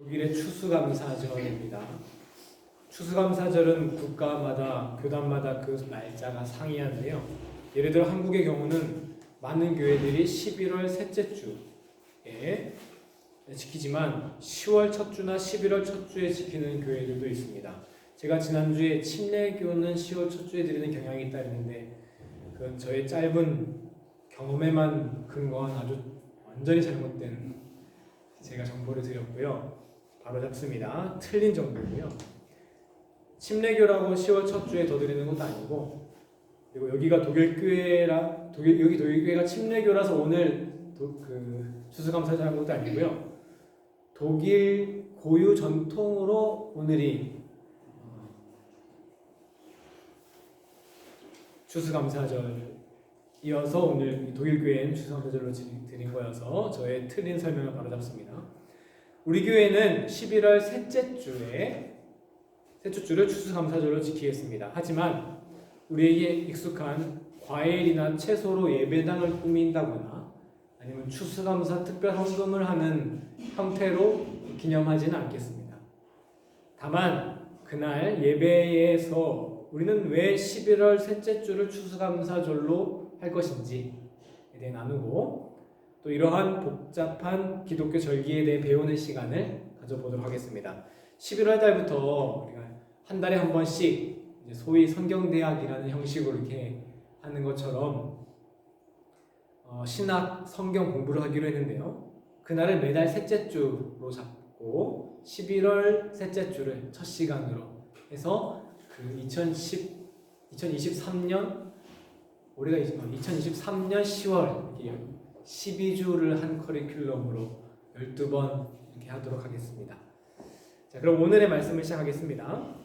독일의 추수감사절입니다. 추수감사절은 국가마다 교단마다 그 날짜가 상이한데요. 예를 들어 한국의 경우는 많은 교회들이 11월 셋째 주에 지키지만 10월 첫 주나 11월 첫 주에 지키는 교회들도 있습니다. 제가 지난주에 침례교는 10월 첫 주에 드리는 경향이 있다 했는데 그건 저의 짧은 경험에만 근거한 아주 완전히 잘못된 제가 정보를 드렸고요. 바로 잡습니다. 틀린 정보고요. 침례교라고 10월 첫 주에 더 드리는 것도 아니고, 그리고 여기가 독일 교회가 침례교라서 오늘 추수감사절 한 것도 아니고요. 독일 고유 전통으로 오늘이 추수감사절이어서 오늘 독일 교회는 추수감사절로 드린 거여서 저의 틀린 설명을 바로 잡습니다. 우리 교회는 11월 셋째 주를 추수감사절로 지키겠습니다. 하지만 우리에게 익숙한 과일이나 채소로 예배당을 꾸민다거나 아니면 추수감사 특별 헌금을 하는 형태로 기념하지는 않겠습니다. 다만 그날 예배에서 우리는 왜 11월 셋째 주를 추수감사절로 할 것인지에 대해 나누고 또 이러한 복잡한 기독교 절기에 대해 배우는 시간을 가져보도록 하겠습니다. 11월 달부터 우리가 한 달에 한 번씩 소위 성경대학이라는 형식으로 이렇게 하는 것처럼 신학 성경 공부를 하기로 했는데요. 그날을 매달 셋째 주로 잡고 11월 셋째 주를 첫 시간으로 해서 그 2023년 올해가 2023년 10월 이렇게 12주를 한 커리큘럼으로 12번 이렇게 하도록 하겠습니다. 자, 그럼 오늘의 말씀을 시작하겠습니다.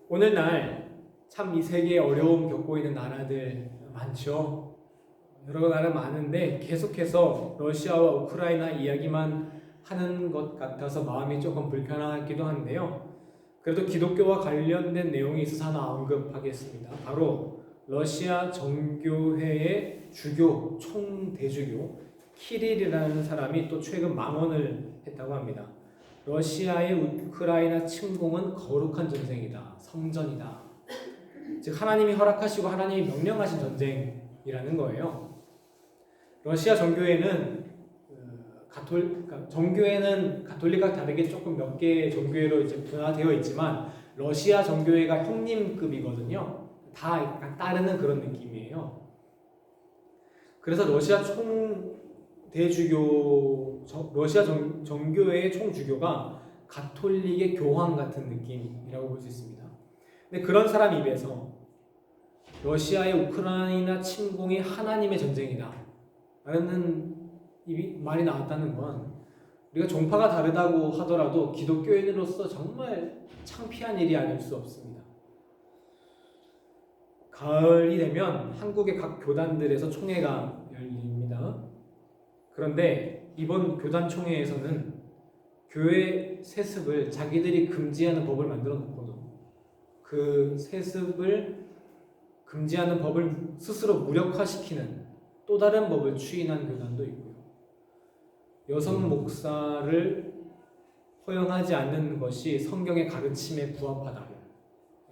오늘날 참 이 세계에 어려움 겪고 있는 나라들 많죠. 여러 나라 많은데 계속해서 러시아와 우크라이나 이야기만 하는 것 같아서 마음이 조금 불편하기도 한데요. 그래도 기독교와 관련된 내용이 있어서 하나 언급하겠습니다. 바로 러시아 정교회의 주교, 총대주교 키릴이라는 사람이 또 최근 망언을 했다고 합니다. 러시아의 우크라이나 침공은 거룩한 전쟁이다. 성전이다. 즉 하나님이 허락하시고 하나님이 명령하신 전쟁이라는 거예요. 러시아 정교회는 정교회는 가톨릭과 다르게 조금 몇 개의 정교회로 이제 분화되어 있지만 러시아 정교회가 형님급이거든요. 다 약간 따르는 그런 느낌이에요. 그래서 러시아 정교회의 총주교가 가톨릭의 교황 같은 느낌이라고 볼 수 있습니다. 근데 그런 사람 입에서 러시아의 우크라이나 침공이 하나님의 전쟁이다 라는 말이 나왔다는 건 우리가 종파가 다르다고 하더라도 기독교인으로서 정말 창피한 일이 아닐 수 없습니다. 가을이 되면 한국의 각 교단들에서 총회가 열립니다. 그런데 이번 교단 총회에서는 교회 세습을 자기들이 금지하는 법을 만들어 놓고도 그 세습을 금지하는 법을 스스로 무력화시키는 또 다른 법을 추인한 교단도 있고요. 여성 목사를 허용하지 않는 것이 성경의 가르침에 부합하다고,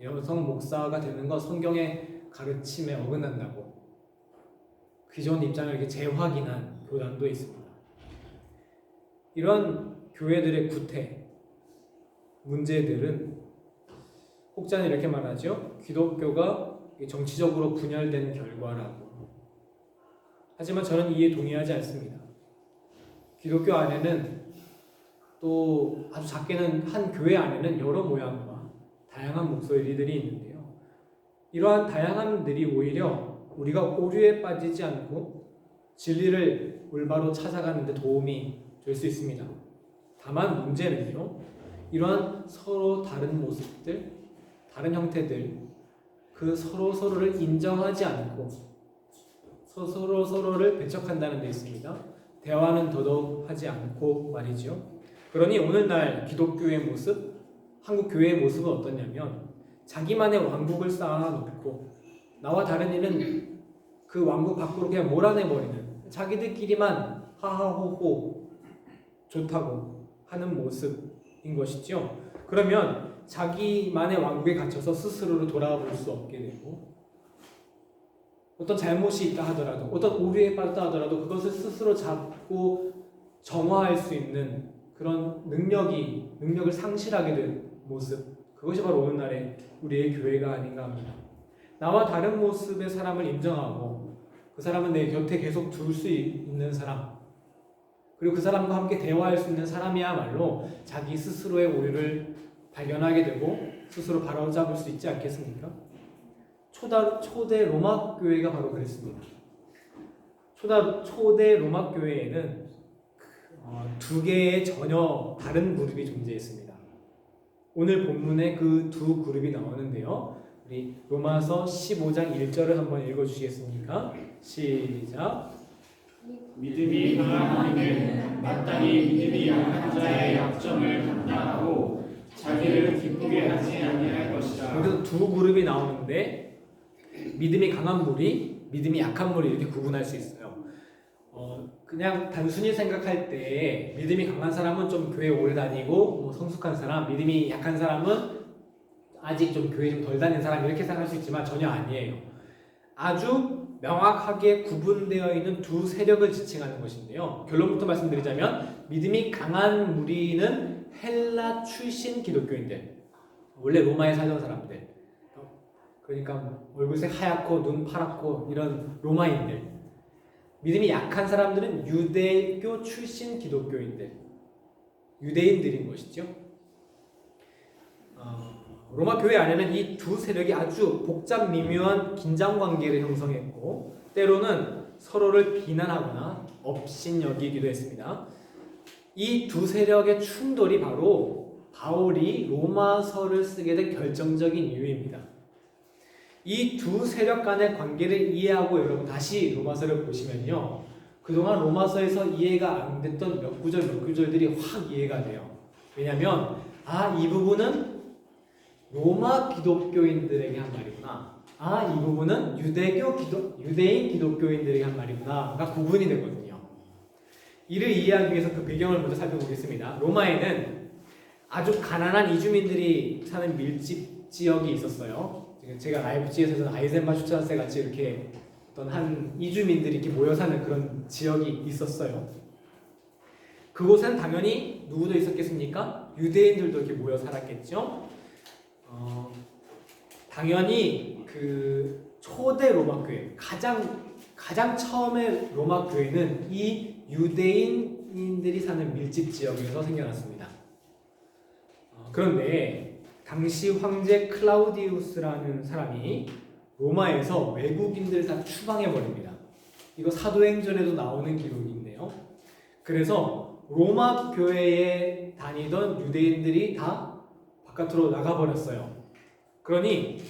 여성 목사가 되는 건 성경의 가르침에 어긋난다고 기존 입장을 이렇게 재확인한 교단도 있습니다. 이런 교회들의 구태, 문제들은 혹자는 이렇게 말하죠. 기독교가 정치적으로 분열된 결과라고. 하지만 저는 이에 동의하지 않습니다. 기독교 안에는 또 아주 작게는 한 교회 안에는 여러 모양과 다양한 목소리들이 있는데요. 이러한 다양함들이 오히려 우리가 오류에 빠지지 않고 진리를 올바로 찾아가는 데 도움이 될 수 있습니다. 다만 문제는요. 이러한 서로 다른 모습들, 다른 형태들, 그 서로를 인정하지 않고 서로를 배척한다는 데 있습니다. 대화는 더더욱 하지 않고 말이죠. 그러니 오늘날 기독교의 모습, 한국 교회의 모습은 어떠냐면 자기만의 왕국을 쌓아놓고 나와 다른 이는 그 왕국 밖으로 그냥 몰아내버리는, 자기들끼리만 하하호호 좋다고 하는 모습인 것이죠. 그러면 자기만의 왕국에 갇혀서 스스로를 돌아볼 수 없게 되고, 어떤 잘못이 있다 하더라도, 어떤 오류에 빠졌다 하더라도 그것을 스스로 잡고 정화할 수 있는 그런 능력을 상실하게 된 모습, 그것이 바로 오늘날의 우리의 교회가 아닌가 합니다. 나와 다른 모습의 사람을 인정하고 그 사람은 내 곁에 계속 둘 수 있는 사람, 그리고 그 사람과 함께 대화할 수 있는 사람이야말로 자기 스스로의 오류를 발견하게 되고 스스로 바로잡을 수 있지 않겠습니까? 초대 로마 교회가 바로 그랬습니다. 초대 로마 교회에는 두 개의 전혀 다른 그룹이 존재했습니다. 오늘 본문에 그 두 그룹이 나오는데요. 우리 로마서 15장 1절을 한번 읽어주시겠습니까? 시작. 믿음이 강한 이는 마땅히 믿음이 약한 자의 약점을 감당하고 자기를 기쁘게 하지 아니할 것이라. 여기서 두 그룹이 나오는데 믿음이 강한 무리, 믿음이 약한 무리 이렇게 구분할 수 있어요. 그냥 단순히 생각할 때 믿음이 강한 사람은 좀 교회 오래 다니고 성숙한 사람, 믿음이 약한 사람은 아직 좀 교회 좀 덜 다닌 사람 이렇게 생각할 수 있지만 전혀 아니에요. 아주 명확하게 구분되어 있는 두 세력을 지칭하는 것인데요. 결론부터 말씀드리자면 믿음이 강한 무리는 헬라 출신 기독교인들, 원래 로마에 살던 사람들, 그러니까 얼굴색 하얗고 눈 파랗고 이런 로마인들. 믿음이 약한 사람들은 유대교 출신 기독교인들, 유대인들인 것이죠. 로마 교회 안에는 이 두 세력이 아주 복잡 미묘한 긴장 관계를 형성했고 때로는 서로를 비난하거나 업신여기기도 했습니다. 이 두 세력의 충돌이 바로 바울이 로마서를 쓰게 된 결정적인 이유입니다. 이 두 세력 간의 관계를 이해하고 여러분 다시 로마서를 보시면요, 그동안 로마서에서 이해가 안 됐던 몇 구절들이 확 이해가 돼요. 왜냐하면 이 부분은 로마 기독교인들에게 한 말이구나, 이 부분은 유대인 기독교인들에게 한 말이구나가 구분이 되거든요. 이를 이해하기 위해서 그 배경을 먼저 살펴보겠습니다. 로마에는 아주 가난한 이주민들이 사는 밀집 지역이 있었어요. 제가 라이프치히에서는 아이젠바슈트라세 같이 이렇게 어떤 한 이주민들이 이렇게 모여 사는 그런 지역이 있었어요. 그곳엔 당연히 누구도 있었겠습니까? 유대인들도 이렇게 모여 살았겠죠. 당연히 그 초대 로마 교회, 가장 처음에 로마 교회는 이 유대인들이 사는 밀집 지역에서 생겨났습니다. 그런데 당시 황제 클라우디우스라는 사람이 로마에서 외국인들을 다 추방해버립니다. 이거 사도행전에도 나오는 기록인데요. 그래서 로마 교회에 다니던 유대인들이 다 바깥으로 나가버렸어요. 그러니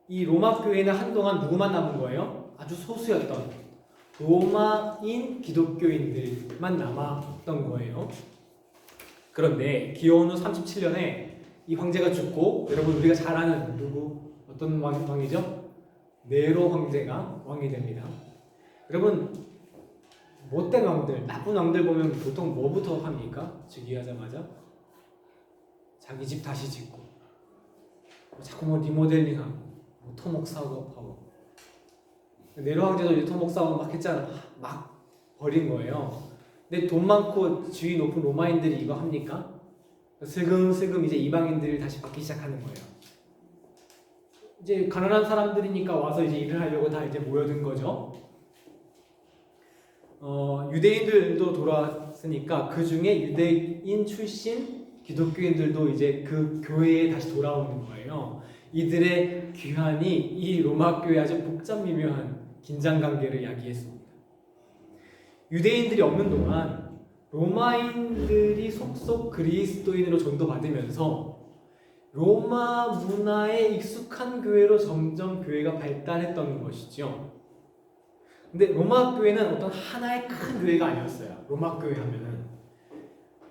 이 로마 교회는 한동안 누구만 남은 거예요? 아주 소수였던 로마인 기독교인들만 남았던 거예요. 그런데 기원 후 37년에 이 황제가 죽고, 여러분 우리가 잘 아는 어떤 왕이죠? 네로 황제가 왕이 됩니다. 여러분 못된 왕들, 나쁜 왕들 보면 보통 뭐부터 합니까? 즉위하자마자 자기 집 다시 짓고 자꾸 리모델링하고 토목 사업하고. 네로 황제도 이제 토목 사업 막 했잖아. 막 버린 거예요. 근데 돈 많고 지위 높은 로마인들이 이거 합니까? 슬금슬금 이제 이방인들을 다시 받기 시작하는 거예요. 이제 가난한 사람들이니까 와서 이제 일을 하려고 다 이제 모여든 거죠. 유대인들도 돌아왔으니까 그 중에 유대인 출신 기독교인들도 이제 그 교회에 다시 돌아오는 거예요. 이들의 귀환이 이 로마 교회에 아주 복잡 미묘한 긴장 관계를 야기했습니다. 유대인들이 없는 동안 로마인들이 속속 그리스도인으로 전도받으면서 로마 문화에 익숙한 교회로 점점 교회가 발달했던 것이죠. 근데 로마 교회는 어떤 하나의 큰 교회가 아니었어요. 로마 교회 하면은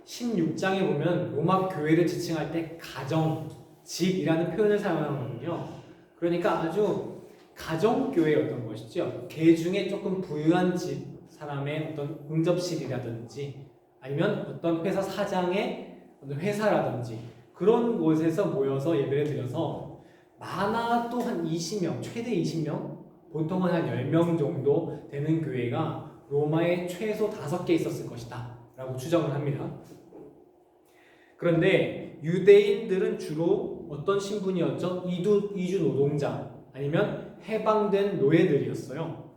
16장에 보면 로마 교회를 지칭할 때 가정, 집이라는 표현을 사용하거든요. 그러니까 아주 가정교회였던 것이죠. 개 중에 조금 부유한 집 사람의 어떤 응접실이라든지 아니면 어떤 회사 사장의 어떤 회사라든지 그런 곳에서 모여서 예배를 드려서 많아도 한 20명, 최대 20명, 보통은 한 10명 정도 되는 교회가 로마에 최소 5개 있었을 것이다 라고 추정을 합니다. 그런데 유대인들은 주로 어떤 신분이었죠? 이주 노동자 아니면 해방된 노예들이었어요.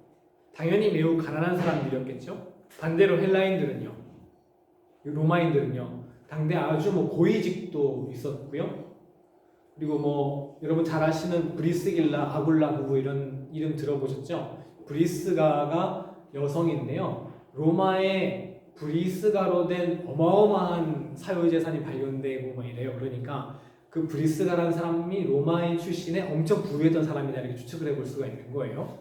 당연히 매우 가난한 사람들이었겠죠. 반대로 헬라인들은요, 로마인들은요, 당대 아주 고위직도 있었고요. 그리고 여러분 잘 아시는 브리스길라, 아굴라 부부 이런 이름 들어보셨죠? 브리스가가 여성인데요. 로마에 브리스가로 된 어마어마한 사유재산이 발견되고 막 이래요. 그러니까 그 브리스가라는 사람이 로마인 출신의 엄청 부유했던 사람이다 이렇게 추측을 해볼 수가 있는 거예요.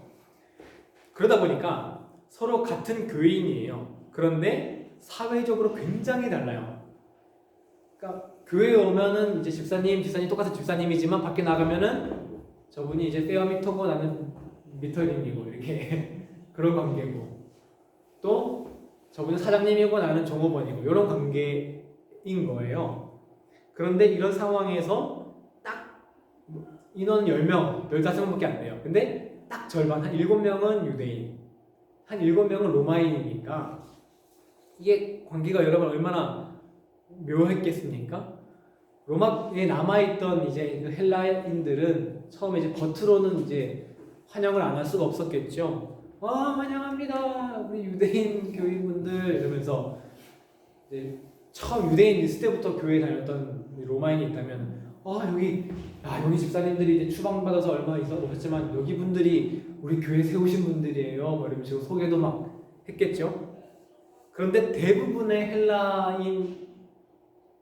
그러다 보니까 서로 같은 교인이에요. 그런데 사회적으로 굉장히 달라요. 그러니까 교회에 오면은 이제 집사님 똑같은 집사님이지만 밖에 나가면은 저분이 이제 페어미터고 나는 미터링이고 이렇게 그런 관계고, 또 저분은 사장님이고 나는 종업원이고 이런 관계인 거예요. 그런데 이런 상황에서 딱 인원 10명, 15명밖에 안 돼요. 근데 딱 절반, 한 7명은 유대인, 한 7명은 로마인이니까 이게 관계가 여러분 얼마나 묘했겠습니까? 로마에 남아있던 이제 그 헬라인들은 처음에 이제 겉으로는 이제 환영을 안 할 수가 없었겠죠. 와, 환영합니다. 우리 유대인 교인분들 이러면서 이제 처음 유대인 있을 때부터 교회 다녔던 로마인이 있다면 여기 집사님들이 이제 추방받아서 얼마 있어 오셨지만 여기 분들이 우리 교회 세우신 분들이에요. 이러면서 소개도 막 했겠죠. 그런데 대부분의 헬라인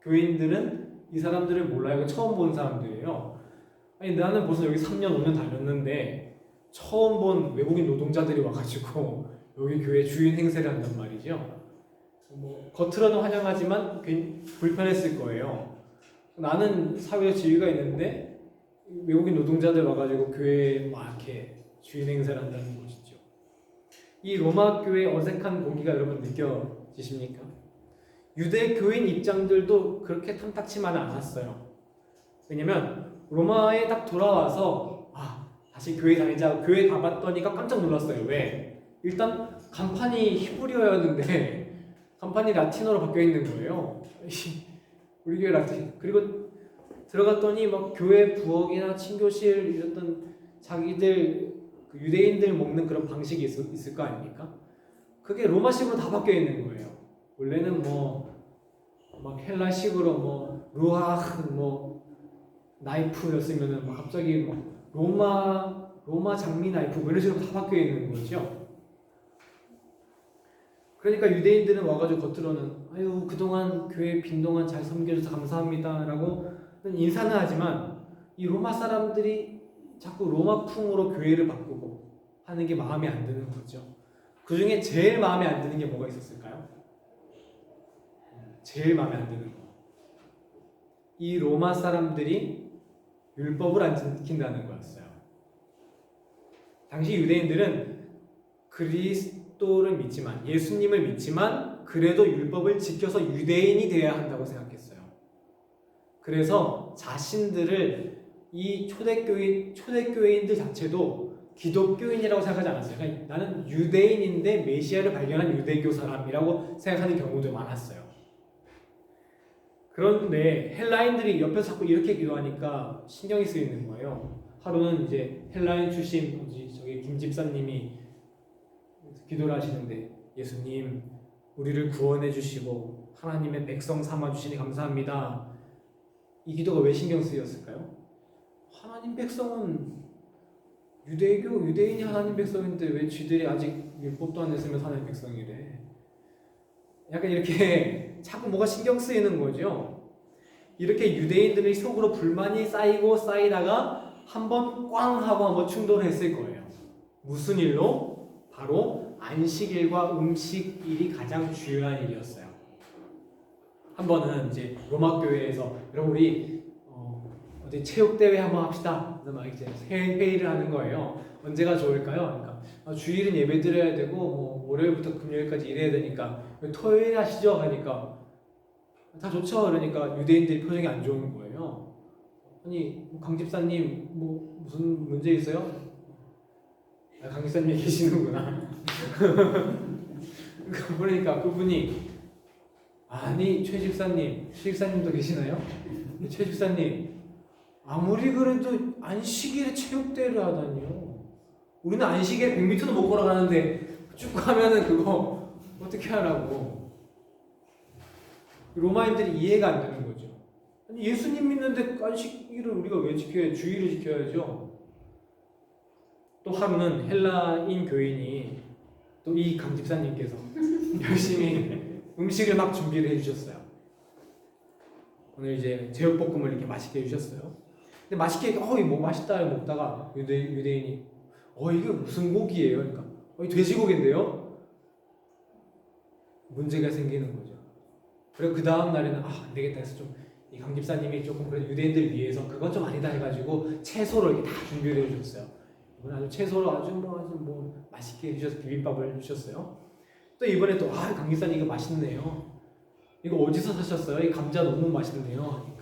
교인들은 이 사람들을 몰라요. 처음 본 사람들이에요. 아니 나는 벌써 여기 3년 5년 다녔는데 처음 본 외국인 노동자들이 와가지고 여기 교회 주인 행세를 한단 말이죠. 겉으로는 환영하지만 불편했을 거예요. 나는 사회에 지위가 있는데 외국인 노동자들 와가지고 교회에 막 이렇게 주인 행세를 한다는 것이죠. 이 로마 교회의 어색한 공기가 여러분 느껴지십니까? 유대 교인 입장들도 그렇게 탐탁치만은 않았어요. 왜냐면 로마에 딱 돌아와서 다시 교회 다니자 교회 가봤더니까 깜짝 놀랐어요. 왜? 일단 간판이 히브리어였는데 간판이 라틴어로 바뀌어 있는 거예요. 우리 교회 라틴. 그리고 들어갔더니 막 교회 부엌이나 친교실 이랬던 자기들 그 유대인들 먹는 그런 방식이 있을 거 아닙니까? 그게 로마식으로 다 바뀌어 있는 거예요. 원래는 막 헬라식으로 루아흐 나이프였으면은 막 갑자기 로마 장미 나이프 이런 식으로 다 바뀌어 있는 거죠. 그러니까 유대인들은 와가지고 겉으로는 그동안 교회 빈 동안 잘 섬겨줘서 감사합니다라고 인사는 하지만 이 로마 사람들이 자꾸 로마풍으로 교회를 바꾸고 하는 게 마음에 안 드는 거죠. 그 중에 제일 마음에 안 드는 게 뭐가 있었을까요? 제일 마음에 안 드는 거. 이 로마 사람들이 율법을 안 지킨다는 거였어요. 당시 유대인들은 그리스도를 믿지만, 예수님을 믿지만 그래도 율법을 지켜서 유대인이 되어야 한다고 생각했어요. 그래서 자신들을 이 초대교회인들 자체도 기독교인이라고 생각하지 않았어요. 그러니까 나는 유대인인데 메시아를 발견한 유대교 사람이라고 생각하는 경우도 많았어요. 그런데 헬라인들이 옆에서 자꾸 이렇게 기도하니까 신경이 쓰이는 거예요. 하루는 이제 헬라인 출신 저기 김 집사님이 기도를 하시는데, 예수님 우리를 구원해 주시고 하나님의 백성 삼아 주시니 감사합니다. 이 기도가 왜 신경 쓰였을까요? 하나님 백성은 유대인이 하나님 백성인데 왜 쥐들이 아직 율법도 안 했으면서 하나님 백성이래. 약간 이렇게 자꾸 뭐가 신경 쓰이는 거죠. 이렇게 유대인들의 속으로 불만이 쌓이다가 한번 꽝 하고 한번 충돌을 했을 거예요. 무슨 일로? 바로 안식일과 음식일이 가장 중요한 일이었어요. 한 번은 이제 로마 교회에서 여러분 우리 어디 체육 대회 한번 합시다. 그래서 막 이제 회의를 하는 거예요. 언제가 좋을까요? 그러니까 주일은 예배 드려야 되고 월요일부터 금요일까지 일해야 되니까 토요일 하시죠? 하니까 다 좋죠. 그러니까 유대인들이 표정이 안 좋은 거예요. 아니 강 집사님 뭐 무슨 문제 있어요? 아, 강 집사님이 계시는구나. 그러니까 그분이 아니 최 집사님도 계시나요? 최 집사님 아무리 그래도 안식일에 체육대회를 하다니요. 우리는 안식일에 100m도 못 걸어가는데 축구하면은 그거 어떻게 하라고. 로마인들이 이해가 안 되는 거죠. 아니 예수님 믿는데 안식일을 우리가 왜 지켜야 주의를 지켜야죠. 또 하루는 헬라인 교인이 또 이 강 집사님께서 열심히 음식을 막 준비를 해주셨어요. 오늘 이제 제육볶음을 이렇게 맛있게 해주셨어요. 근데 맛있게 이거 뭐 맛있다 먹다가 유대인이 이게 무슨 고기예요? 그러니까 돼지고기인데요. 문제가 생기는 거죠. 그리고 그 다음 날에는 안 되겠다 해서 좀 이 강 집사님이 조금 그래도 유대인들 위해서 그건 좀 아니다 해가지고 채소를 이렇게 다 준비를 해주셨어요. 이번에 아주 채소를 아주 뭐 맛있게 해주셔서 비빔밥을 해주셨어요. 또 이번에 또 강 집사님 이거 맛있네요. 이거 어디서 사셨어요? 이 감자 너무 맛있네요.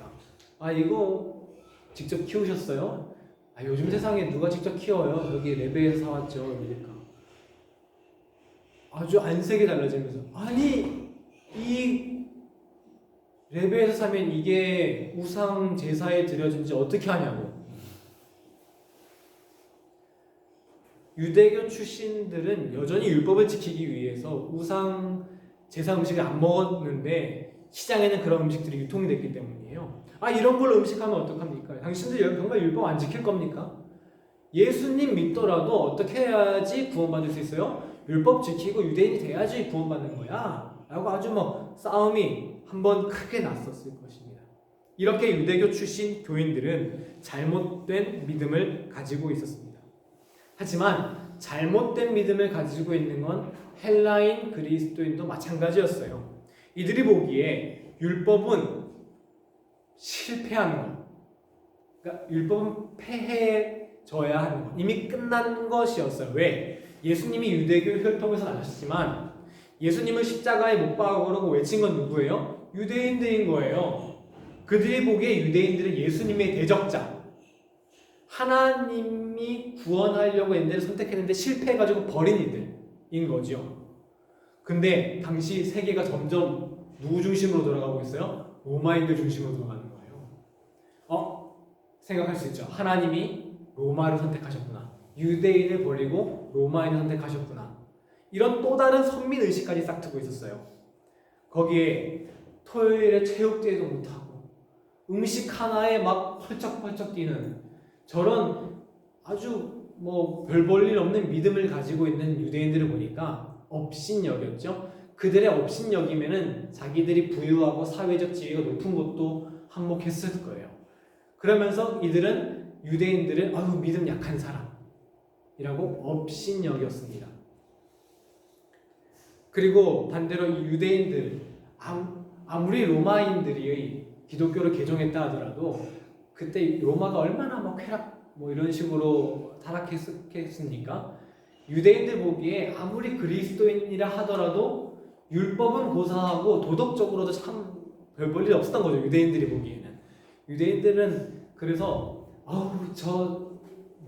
그러니까 이거 직접 키우셨어요? 요즘 세상에 누가 직접 키워요? 여기 레베에서 사왔죠. 그러니까 아주 안색이 달라지면서 아니 이 레베에서 사면 이게 우상 제사에 드려진지 어떻게 하냐고. 유대교 출신들은 여전히 율법을 지키기 위해서 우상 제사 음식을 안 먹었는데 시장에는 그런 음식들이 유통이 됐기 때문이에요. 이런 걸로 음식하면 어떡합니까? 당신들 정말 율법 안 지킬 겁니까? 예수님 믿더라도 어떻게 해야지 구원받을 수 있어요? 율법 지키고 유대인이 돼야지 구원받는 거야 라고 아주 싸움이 한번 크게 났었을 것입니다. 이렇게 유대교 출신 교인들은 잘못된 믿음을 가지고 있었습니다. 하지만 잘못된 믿음을 가지고 있는 건 헬라인 그리스도인도 마찬가지였어요. 이들이 보기에 율법은 실패한 것, 그러니까 율법은 폐해져야 하는 것, 이미 끝난 것이었어요. 왜? 예수님이 유대교 혈통에서 나셨지만 예수님을 십자가에 못 박으라고 외친 건 누구예요? 유대인들인 거예요. 그들이 보기에 유대인들은 예수님의 대적자, 하나님이 구원하려고 인들을 선택했는데 실패해가지고 버린 이들인 거죠. 근데 당시 세계가 점점 누구 중심으로 돌아가고 있어요? 로마인들 중심으로 돌아가는 거예요. 생각할 수 있죠. 하나님이 로마를 선택하셨구나. 유대인을 버리고 로마인을 선택하셨구나. 이런 또 다른 선민의식까지 싹트고 있었어요. 거기에 토요일에 체육대회도 못하고 음식 하나에 막 펄쩍펄쩍 뛰는 저런 아주 별 볼 일 없는 믿음을 가지고 있는 유대인들을 보니까 업신여겼죠. 그들의 업신여기면은 자기들이 부유하고 사회적 지위가 높은 것도 한몫했을 거예요. 그러면서 이들은 유대인들을 믿음 약한 사람이라고 업신여겼습니다. 그리고 반대로 이 유대인들 아무리 로마인들이 기독교를 개종했다 하더라도 그때 로마가 얼마나 쾌락 이런 식으로 타락했습니까? 유대인들 보기에 아무리 그리스도인이라 하더라도 율법은 고사하고 도덕적으로도 참 별 볼 일 없었던 거죠. 유대인들이 보기에는. 유대인들은 그래서 저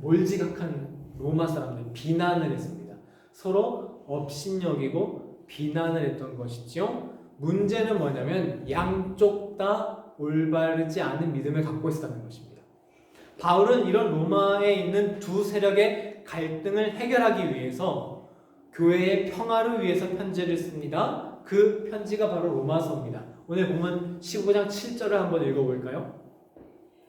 몰지각한 로마 사람들 비난을 했습니다. 서로 업신여기고 비난을 했던 것이죠. 문제는 뭐냐면 양쪽 다 올바르지 않은 믿음을 갖고 있었다는 것입니다. 바울은 이런 로마에 있는 두 세력의 갈등을 해결하기 위해서 교회의 평화를 위해서 편지를 씁니다. 그 편지가 바로 로마서입니다. 오늘 보면 15장 7절을 한번 읽어볼까요?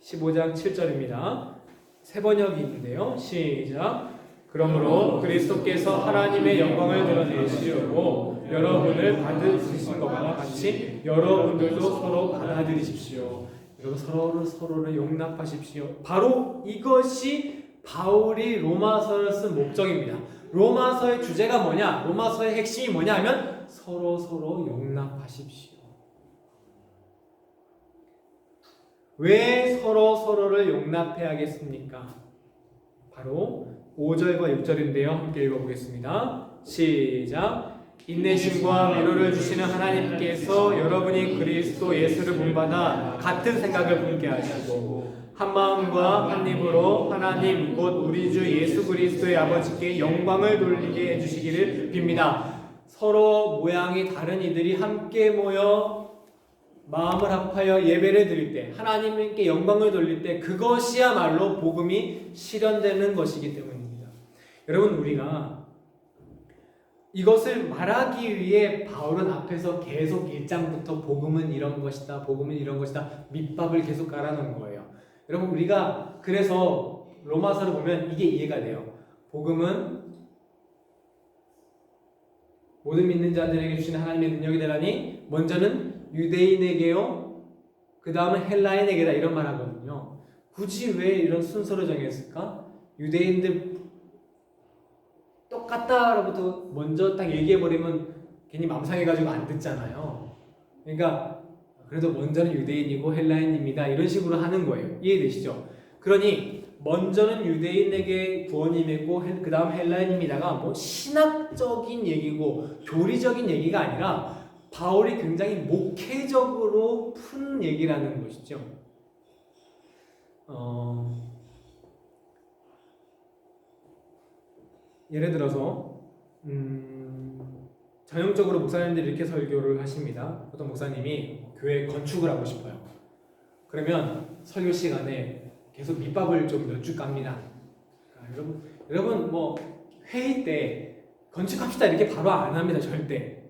15장 7절입니다. 세 번역이 있는데요. 시작. 그러므로 그리스도께서 하나님의 영광을 드러내시려고 여러분을 받으신 것과 같이 여러분들도 서로 받아들이십시오. 여러분 서로를 용납하십시오. 바로 이것이 바울이 로마서를 쓴 목적입니다. 로마서의 주제가 뭐냐? 로마서의 핵심이 뭐냐 하면 서로 용납하십시오. 왜 서로를 용납해야겠습니까? 바로 5절과 6절인데요. 함께 읽어보겠습니다. 시작. 인내심과 위로를 주시는 하나님께서 여러분이 그리스도 예수를 본받아 같은 생각을 품게 하시고 한 마음과 한 입으로 하나님 곧 우리 주 예수 그리스도의 아버지께 영광을 돌리게 해주시기를 빕니다. 서로 모양이 다른 이들이 함께 모여 마음을 합하여 예배를 드릴 때, 하나님께 영광을 돌릴 때 그것이야말로 복음이 실현되는 것이기 때문입니다. 여러분, 우리가 이것을 말하기 위해 바울은 앞에서 계속 1장부터 복음은 이런 것이다, 복음은 이런 것이다 밑밥을 계속 깔아놓은 거예요. 여러분, 우리가 그래서 로마서를 보면 이게 이해가 돼요. 복음은 모든 믿는 자들에게 주시는 하나님의 능력이 되라니 먼저는 유대인에게요, 그 다음은 헬라인에게다, 이런 말 하거든요. 굳이 왜 이런 순서를 정했을까? 유대인들 똑같다라고부터 먼저 딱 얘기해버리면 괜히 맘상해가지고 안 듣잖아요. 그러니까 그래도 먼저는 유대인이고 헬라인입니다, 이런 식으로 하는 거예요. 이해되시죠? 그러니 먼저는 유대인에게 구원이 맺고 그 다음 헬라인입니다가 뭐 신학적인 얘기고 교리적인 얘기가 아니라 바울이 굉장히 목회적으로 푼 얘기라는 것이죠. 예를 들어서 전형적으로 목사님들이 이렇게 설교를 하십니다. 어떤 목사님이 교회 건축을 하고 싶어요. 그러면 설교 시간에 계속 밑밥을 좀 몇 줄 깝니다. 여러분 뭐 회의 때 건축합시다 이렇게 바로 안 합니다. 절대.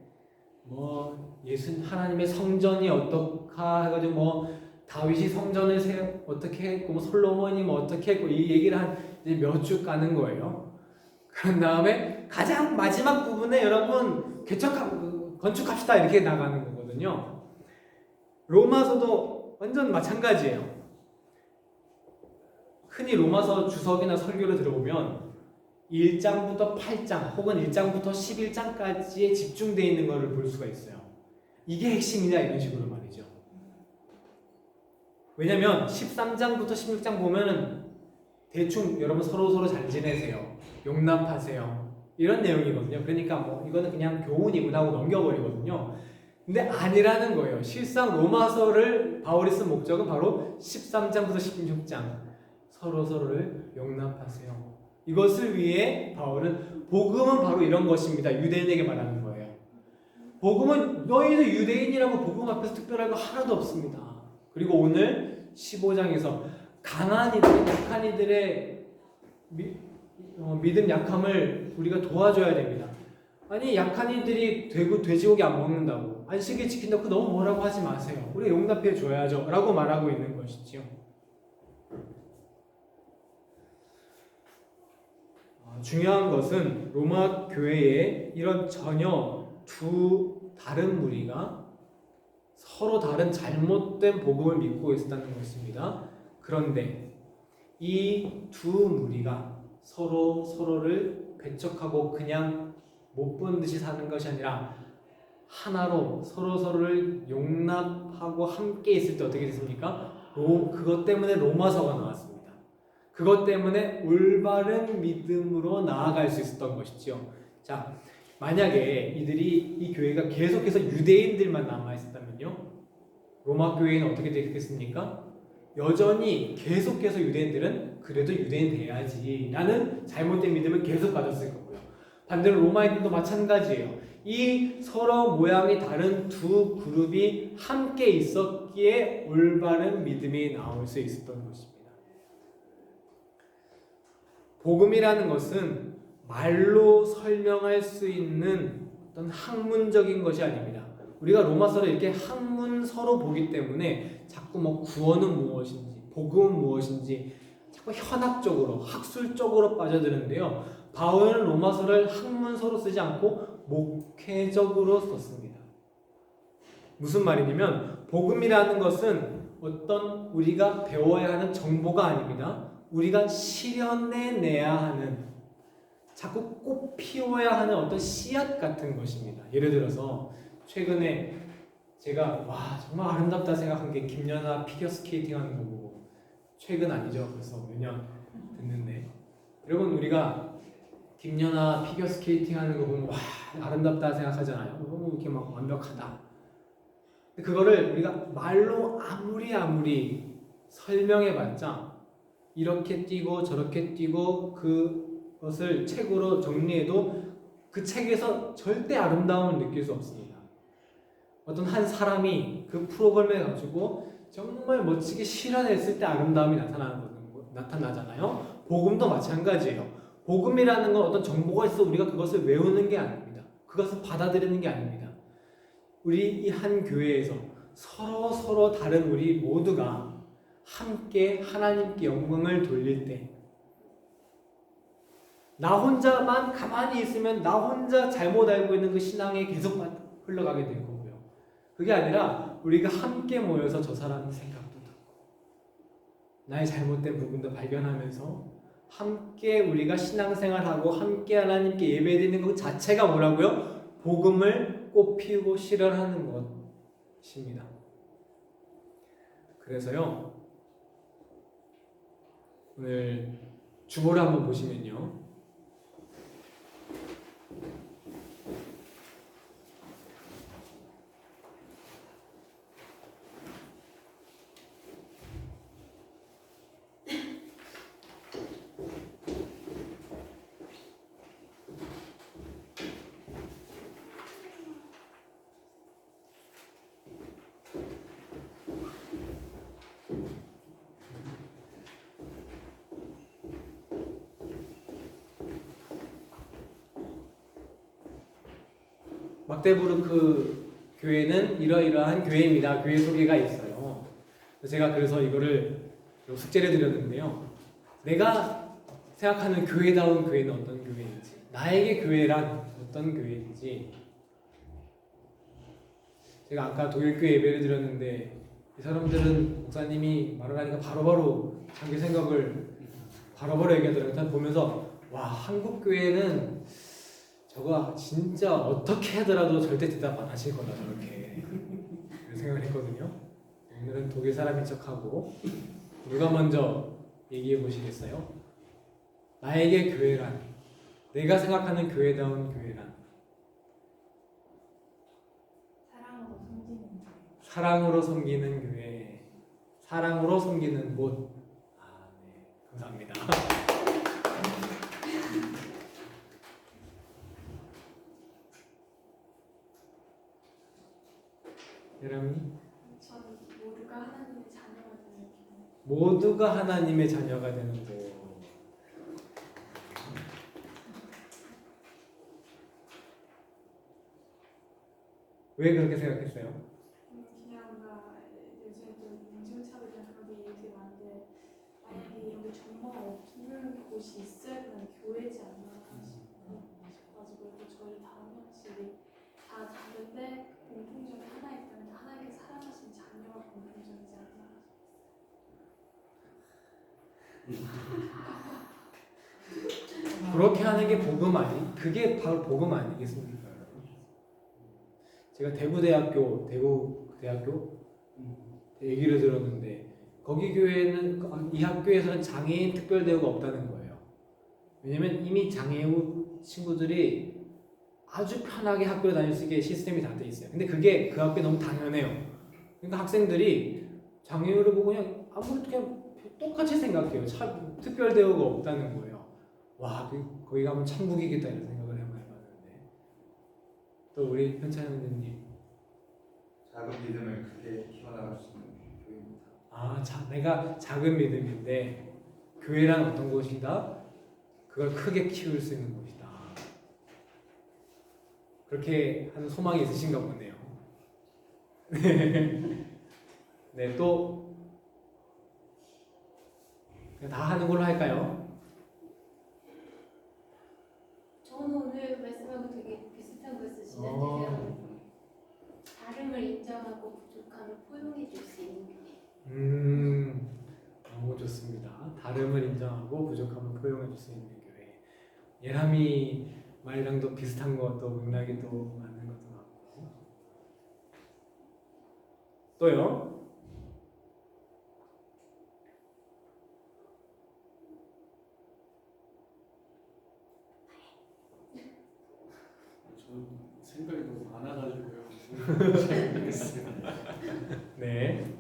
뭐 예수 하나님의 성전이 어떻까 해가지고 뭐 다윗이 성전을 어떻게 했고 뭐 솔로몬이 뭐 어떻게 했고 이 얘기를 한 몇 줄 까는 거예요. 그런 다음에 가장 마지막 부분에 여러분 건축합시다 이렇게 나가는 거거든요. 로마서도 완전 마찬가지예요. 흔히 로마서 주석이나 설교를 들어보면 1장부터 8장 혹은 1장부터 11장까지에 집중되어 있는 것을 볼 수가 있어요. 이게 핵심이냐 이런 식으로 말이죠. 왜냐면 13장부터 16장 보면은 대충 여러분 서로 잘 지내세요, 용납하세요, 이런 내용이거든요. 그러니까 뭐 이거는 그냥 교훈이구나 하고 넘겨버리거든요. 근데 아니라는 거예요. 실상 로마서를 바울이 쓴 목적은 바로 13장부터 16장 서로를 용납하세요. 이것을 위해 바울은 복음은 바로 이런 것입니다. 유대인에게 말하는 거예요. 복음은 너희도 유대인이라고 복음 앞에서 특별한 거 하나도 없습니다. 그리고 오늘 15장에서 강한 이들, 약한 이들의 믿음 약함을 우리가 도와줘야 됩니다. 아니 약한 이들이 돼지고기 안 먹는다고, 안식일 지킨다고 그 너무 뭐라고 하지 마세요. 우리 용납해 줘야죠 라고 말하고 있는 것이죠. 중요한 것은 로마 교회에 이런 전혀 두 다른 무리가 서로 다른 잘못된 복음을 믿고 있었다는 것입니다. 그런데 이 두 무리가 서로를 배척하고 그냥 못 본 듯이 사는 것이 아니라 하나로 서로를 용납하고 함께 있을 때 어떻게 됐습니까? 그것 때문에 로마서가 나왔습니다. 그것 때문에 올바른 믿음으로 나아갈 수 있었던 것이죠. 자, 만약에 이 교회가 계속해서 유대인들만 남아있었다면요, 로마 교회는 어떻게 되겠습니까? 여전히 계속해서 유대인들은 그래도 유대인 돼야지 라는 잘못된 믿음을 계속 가졌을 거고요. 반대로 로마인들도 마찬가지예요. 이 서로 모양이 다른 두 그룹이 함께 있었기에 올바른 믿음이 나올 수 있었던 것입니다. 복음이라는 것은 말로 설명할 수 있는 어떤 학문적인 것이 아닙니다. 우리가 로마서를 이렇게 학문서로 보기 때문에 자꾸 뭐 구원은 무엇인지, 복음은 무엇인지 자꾸 현학적으로, 학술적으로 빠져드는데요. 바울은 로마서를 학문서로 쓰지 않고 목회적으로 썼습니다. 무슨 말이냐면 복음이라는 것은 어떤 우리가 배워야 하는 정보가 아닙니다. 우리가 실현해내야 하는, 자꾸 꽃 피워야 하는 어떤 씨앗 같은 것입니다. 예를 들어서 최근에 제가 정말 아름답다 생각한 게 김연아 피겨스케이팅 하는 거 보고, 최근 아니죠, 벌써 몇 년 됐는데, 여러분 우리가 김연아 피겨 스케이팅 하는 거 보면 와 아름답다 생각하잖아요. 너무 이렇게 막 완벽하다. 근데 그거를 우리가 말로 아무리 설명해봤자 이렇게 뛰고 저렇게 뛰고 그것을 책으로 정리해도 그 책에서 절대 아름다움을 느낄 수 없습니다. 어떤 한 사람이 그 프로그램을 가지고 정말 멋지게 실현했을 때 아름다움이 나타나잖아요. 복음도 마찬가지예요. 복음이라는 건 어떤 정보가 있어 우리가 그것을 외우는 게 아닙니다. 그것을 받아들이는 게 아닙니다. 우리 이 한 교회에서 서로 다른 우리 모두가 함께 하나님께 영광을 돌릴 때 나 혼자만 가만히 있으면 나 혼자 잘못 알고 있는 그 신앙에 계속 흘러가게 될 거고요. 그게 아니라 우리가 함께 모여서 저 사람의 생각도 듣고 나의 잘못된 부분도 발견하면서 함께 우리가 신앙생활하고 함께 하나님께 예배드리는 것 자체가 뭐라고요? 복음을 꽃피우고 실현하는 것입니다. 그래서요 오늘 주보를 한번 보시면요 막대부르크 교회는 이러이러한 교회입니다. 교회 소개가 있어요. 제가 그래서 이거를 숙제를 드렸는데요. 내가 생각하는 교회다운 교회는 어떤 교회인지, 나에게 교회란 어떤 교회인지. 제가 아까 독일교회 예배를 드렸는데 이 사람들은 목사님이 말을 하니까 바로바로 자기 생각을 바로바로 얘기하더라고요. 전 보면서 와 한국 교회는 저거 진짜 어떻게 하더라도 절대 대답 안 하실 거다 저렇게 생각을 했거든요. 오늘은 독일 사람인 척하고 누가 먼저 얘기해 보시겠어요? 나에게 교회란, 내가 생각하는 교회다운 교회란 사랑으로 섬기는 교회, 사랑으로 섬기는 곳. 아, 네, 감사합니다. 여러분, 저는 모두가 하나님의 자녀가 되는 교회. 모두가 하나님의 자녀가 되는 곳. 왜 그렇게 생각했어요? 그냥 나 요새 좀 인종차별이나 그런 게 되게 많은데 만약에 여기 정말 없는 곳이 있어야 되는 교회지 않나 싶어가지고 또 저희 다른 형식이 다 다른데 공통점이 하나 있다면 하나님께 사랑하신 자녀가 공통점이지 않나. 그렇게 하는 게 복음 아니? 그게 바로 복음 아니겠습니까? 제가 대구대학교 얘기를 들었는데 거기 교회는 이 학교에서는 장애인 특별대우가 없다는 거예요. 왜냐면 이미 장애우 친구들이 아주 편하게 학교에 다닐 수 있게 시스템이 다 돼 있어요. 근데 그게 그 학교에 너무 당연해요. 그러니까 학생들이 장애우를 보고 그냥 아무것도 그냥 똑같이 생각해요. 특별 대우가 없다는 거예요. 와, 거기 가면 천국이겠다 이런 생각을 해봤는데 또 우리 현찬 형님 작은 믿음을 크게 키워나갈 수 있는 교회입니다. 아, 내가 작은 믿음인데 교회란 어떤 곳이다? 그걸 크게 키울 수 있는 곳이다. 그렇게 하는 소망이 있으신가 보네요. 네, 또 다 하는 걸로 할까요? 저는 오늘 말씀하고 되게 비슷한 걸 쓰시는데요. 다름을 인정하고 부족함을 포용해 줄 수 있는 교회. 너무 좋습니다. 다름을 인정하고 부족함을 포용해 줄 수 있는 교회. 예람이 말이랑도 비슷한 것도 맥락이 또 맞는 것도 같고. 또요? 생각이 너무 많아가지고요. 잘 모르겠어요. 네.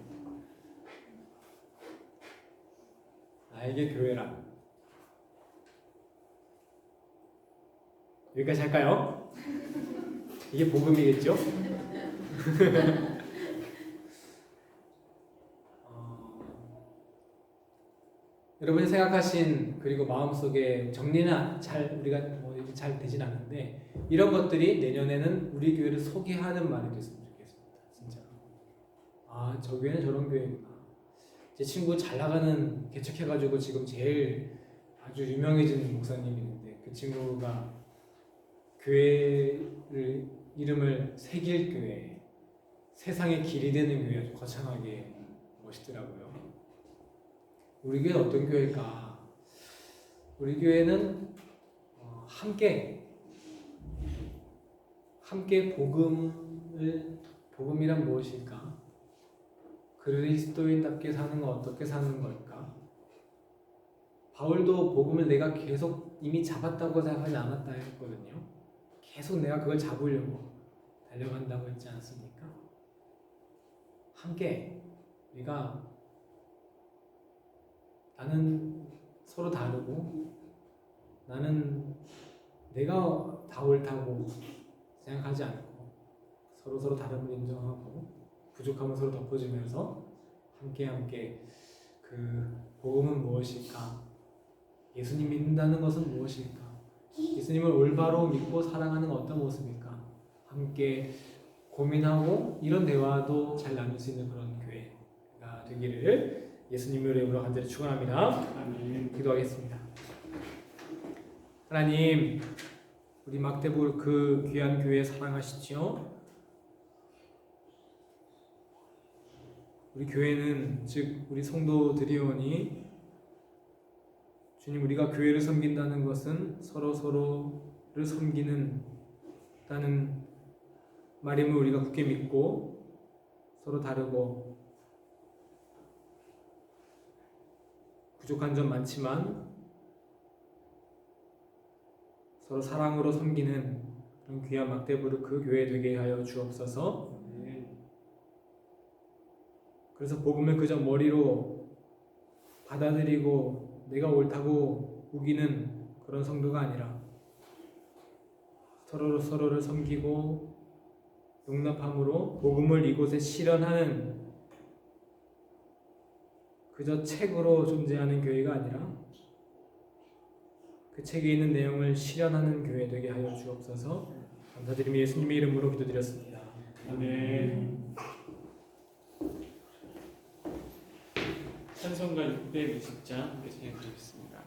나에게 교회란. 여기까지 할까요? 이게 복음이겠죠? 여러분이 생각하신 그리고 마음속에 정리는 우리가 잘 되진 않는데 이런 것들이 내년에는 우리 교회를 소개하는 말이 됐으면 좋겠습니다. 진짜. 아, 저 교회는 저런 교회구나. 제 친구 잘 나가는 개척해가지고 지금 제일 아주 유명해진 목사님이 있는데 그 친구가 교회를 이름을 새길 교회, 세상의 길이 되는 교회 아주 거창하게 멋있더라고요. 우리 교회는 어떤 교회일까? 우리 교회는 함께 복음이란 무엇일까? 그리스도인답게 사는 건 어떻게 사는 걸까? 바울도 복음을 내가 계속 이미 잡았다고 생각하지 않았다 했거든요. 계속 내가 그걸 잡으려고 달려간다고 했지 않습니까? 함께 우리가 나는 서로 다르고 나는 내가 다 옳다고 생각하지 않고 서로 다름을 인정하고 부족함을 서로 덮어주면서 함께 그 복음은 무엇일까? 예수님 믿는다는 것은 무엇일까? 예수님을 올바로 믿고 사랑하는 어떤 모습일까? 함께 고민하고 이런 대화도 잘 나눌 수 있는 그런 교회가 되기를 예수님의 이름으로 간절히 축원합니다. 아멘. 기도하겠습니다. 하나님, 우리 막대볼 그 귀한 교회 사랑하시지요? 우리 교회는 즉 우리 성도들이오니 주님, 우리가 교회를 섬긴다는 것은 서로를 섬기는 다는 말임을 우리가 굳게 믿고 서로 다르고 부족한 점 많지만 서로 사랑으로 섬기는 그런 귀한 막대부르 그 교회 되게 하여 주옵소서. 그래서 복음을 그저 머리로 받아들이고 내가 옳다고 우기는 그런 성도가 아니라 서로를 섬기고 용납함으로 복음을 이곳에 실현하는 그저 책으로 존재하는 교회가 아니라 그 책에 있는 내용을 실현하는 교회 되게 하여 주옵소서. 감사드리며 예수님의 이름으로 기도드렸습니다. 아멘. 찬송가 620장 진행드리겠습니다.